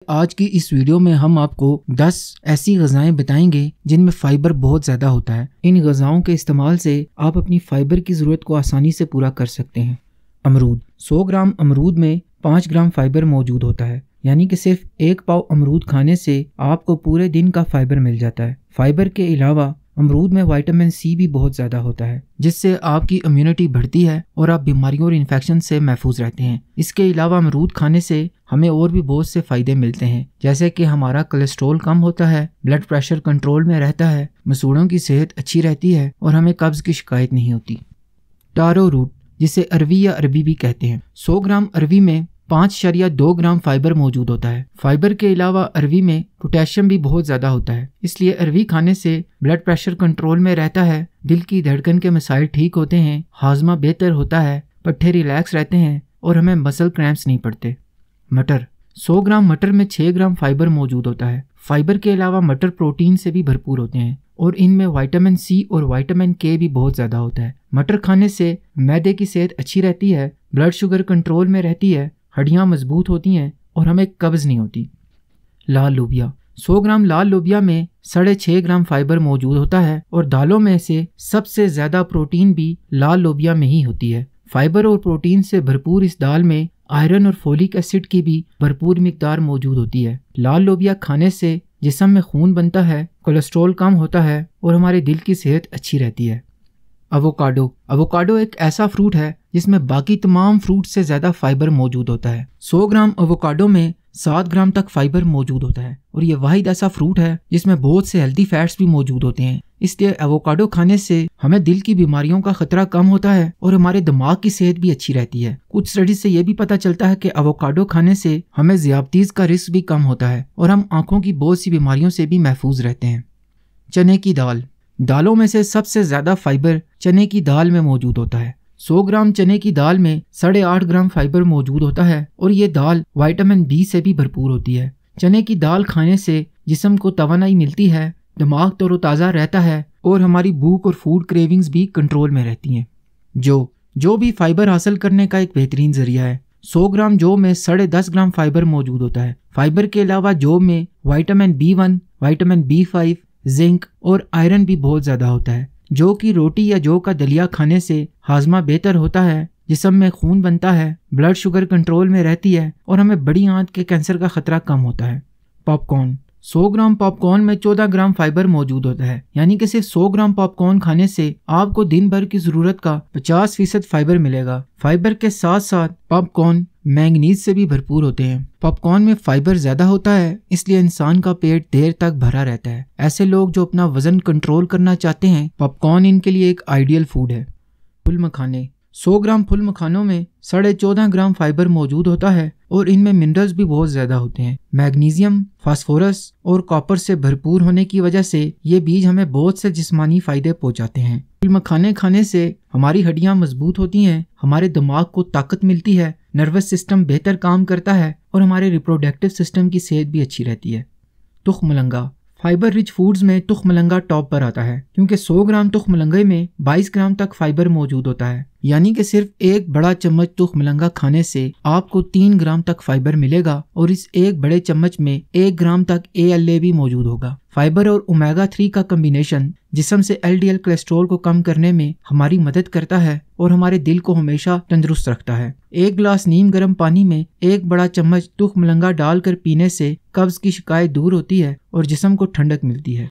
آج کی اس ویڈیو میں ہم آپ کو 10 ایسی غذائیں بتائیں گے جن میں فائبر بہت زیادہ ہوتا ہے۔ ان غذاؤں کے استعمال سے آپ اپنی فائبر کی ضرورت کو آسانی سے پورا کر سکتے ہیں۔ امرود 100 گرام امرود میں 5 گرام فائبر موجود ہوتا ہے، یعنی کہ صرف 1 پاؤ امرود کھانے سے آپ کو پورے دن کا فائبر مل جاتا ہے۔ فائبر کے علاوہ امرود میں وائٹامن سی بھی بہت زیادہ ہوتا ہے، جس سے آپ کی امیونٹی بڑھتی ہے اور آپ بیماریوں اور انفیکشن سے محفوظ رہتے ہیں۔ اس کے علاوہ امرود کھانے سے ہمیں اور بھی بہت سے فائدے ملتے ہیں، جیسے کہ ہمارا کولیسٹرول کم ہوتا ہے، بلڈ پریشر کنٹرول میں رہتا ہے، مسوڑھوں کی صحت اچھی رہتی ہے اور ہمیں قبض کی شکایت نہیں ہوتی۔ ٹارو روٹ جسے اروی یا عربی بھی کہتے ہیں، 100 گرام اروی میں 5.2 گرام فائبر موجود ہوتا ہے۔ فائبر کے علاوہ اروی میں پوٹیشیم بھی بہت زیادہ ہوتا ہے، اس لیے اروی کھانے سے بلڈ پریشر کنٹرول میں رہتا ہے، دل کی دھڑکن کے مسائل ٹھیک ہوتے ہیں، ہاضمہ بہتر ہوتا ہے، پٹھے ریلیکس رہتے ہیں اور ہمیں مسل کریمپس نہیں پڑتے۔ مٹر 100 گرام مٹر میں 6 گرام فائبر موجود ہوتا ہے۔ فائبر کے علاوہ مٹر پروٹین سے بھی بھرپور ہوتے ہیں اور ان میں وائٹامن سی اور وائٹامن کے بھی بہت زیادہ ہوتا ہے۔ مٹر کھانے سے معدے کی صحت اچھی رہتی ہے، بلڈ شوگر کنٹرول میں رہتی ہے، ہڈیاں مضبوط ہوتی ہیں اور ہمیں قبض نہیں ہوتی۔ لال لوبیا 100 گرام لال لوبیا میں 6.5 گرام فائبر موجود ہوتا ہے اور دالوں میں سے سب سے زیادہ پروٹین بھی لال لوبیا میں ہی ہوتی ہے۔ فائبر اور پروٹین سے بھرپور اس دال میں آئرن اور فولک ایسڈ کی بھی بھرپور مقدار موجود ہوتی ہے۔ لال لوبیا کھانے سے جسم میں خون بنتا ہے، کولیسٹرول کم ہوتا ہے اور ہمارے دل کی صحت اچھی رہتی ہے۔ اووکاڈو ایک ایسا فروٹ ہے جس میں باقی تمام فروٹ سے زیادہ فائبر موجود ہوتا ہے۔ 100 گرام اووکاڈو میں 7 گرام تک فائبر موجود ہوتا ہے اور یہ واحد ایسا فروٹ ہے جس میں بہت سے ہیلتھی فیٹس بھی موجود ہوتے ہیں۔ اس لیے ایووکاڈو کھانے سے ہمیں دل کی بیماریوں کا خطرہ کم ہوتا ہے اور ہمارے دماغ کی صحت بھی اچھی رہتی ہے۔ کچھ اسٹڈیز سے یہ بھی پتہ چلتا ہے کہ ایووکاڈو کھانے سے ہمیں ذیابطیس کا رسک بھی کم ہوتا ہے اور ہم آنکھوں کی بہت سی بیماریوں سے بھی محفوظ رہتے ہیں۔ چنے کی دالوں میں سے سب سے زیادہ فائبر چنے کی دال میں موجود ہوتا ہے۔ 100 گرام چنے کی دال میں 8.5 گرام فائبر موجود ہوتا ہے اور یہ دال وائٹامن بی سے بھی بھرپور ہوتی ہے۔ چنے کی دال کھانے سے جسم کو توانائی ملتی ہے، دماغ تر و تازہ رہتا ہے اور ہماری بھوک اور فوڈ کریونگز بھی کنٹرول میں رہتی ہیں۔ جو بھی فائبر حاصل کرنے کا ایک بہترین ذریعہ ہے۔ 100 گرام جو میں 10.5 گرام فائبر موجود ہوتا ہے۔ فائبر کے علاوہ جو میں vitamin B1، vitamin B5، zinc اور آئرن بھی بہت زیادہ ہوتا ہے۔ جو کی روٹی یا جو کا دلیا کھانے سے ہاضمہ بہتر ہوتا ہے، جسم میں خون بنتا ہے، بلڈ شوگر کنٹرول میں رہتی ہے اور ہمیں بڑی آنت کے کینسر کا خطرہ کم ہوتا ہے۔ پاپ کارن 100 گرام پاپ کارن میں 14 گرام فائبر موجود ہوتا ہے، یعنی کہ صرف 100 گرام پاپ کارن کھانے سے آپ کو دن بھر کی ضرورت کا 50% فائبر ملے گا۔ فائبر کے ساتھ ساتھ پاپ کارن مینگنیز سے بھی بھرپور ہوتے ہیں۔ پاپ کارن میں فائبر زیادہ ہوتا ہے، اس لیے انسان کا پیٹ دیر تک بھرا رہتا ہے۔ ایسے لوگ جو اپنا وزن کنٹرول کرنا چاہتے ہیں، پاپ کارن ان کے لیے ایک آئیڈیل فوڈ ہے۔ پھل مکھانے 100 گرام پھل مکھانوں میں 14.5 گرام فائبر موجود ہوتا ہے اور ان میں منرلز بھی بہت زیادہ ہوتے ہیں۔ میگنیزیم، فاسفورس اور کاپر سے بھرپور ہونے کی وجہ سے یہ بیج ہمیں بہت سے جسمانی فائدے پہنچاتے ہیں۔ پھل مکھانے کھانے سے ہماری ہڈیاں مضبوط ہوتی ہیں، ہمارے دماغ کو طاقت ملتی ہے، نروس سسٹم بہتر کام کرتا ہے اور ہمارے ریپروڈکٹیو سسٹم کی صحت بھی اچھی رہتی ہے۔ تخم مرنگا فائبر رچ فوڈز میں تخم مرنگا ٹاپ پر آتا ہے، کیونکہ 100 گرام تخم مرنگے میں 22 گرام تک فائبر موجود ہوتا ہے، یعنی کہ صرف ایک بڑا چمچ تخم مرنگا کھانے سے آپ کو 3 گرام تک فائبر ملے گا اور اس ایک بڑے چمچ میں 1 گرام تک ALA بھی موجود ہوگا۔ فائبر اور اومیگا 3 کا کمبینیشن جسم سے LDL کولیسٹرول کو کم کرنے میں ہماری مدد کرتا ہے اور ہمارے دل کو ہمیشہ تندرست رکھتا ہے۔ 1 گلاس نیم گرم پانی میں 1 بڑا چمچ تخم مرنگا ڈال کر پینے سے قبض کی شکایت دور ہوتی ہے اور جسم کو ٹھنڈک ملتی ہے۔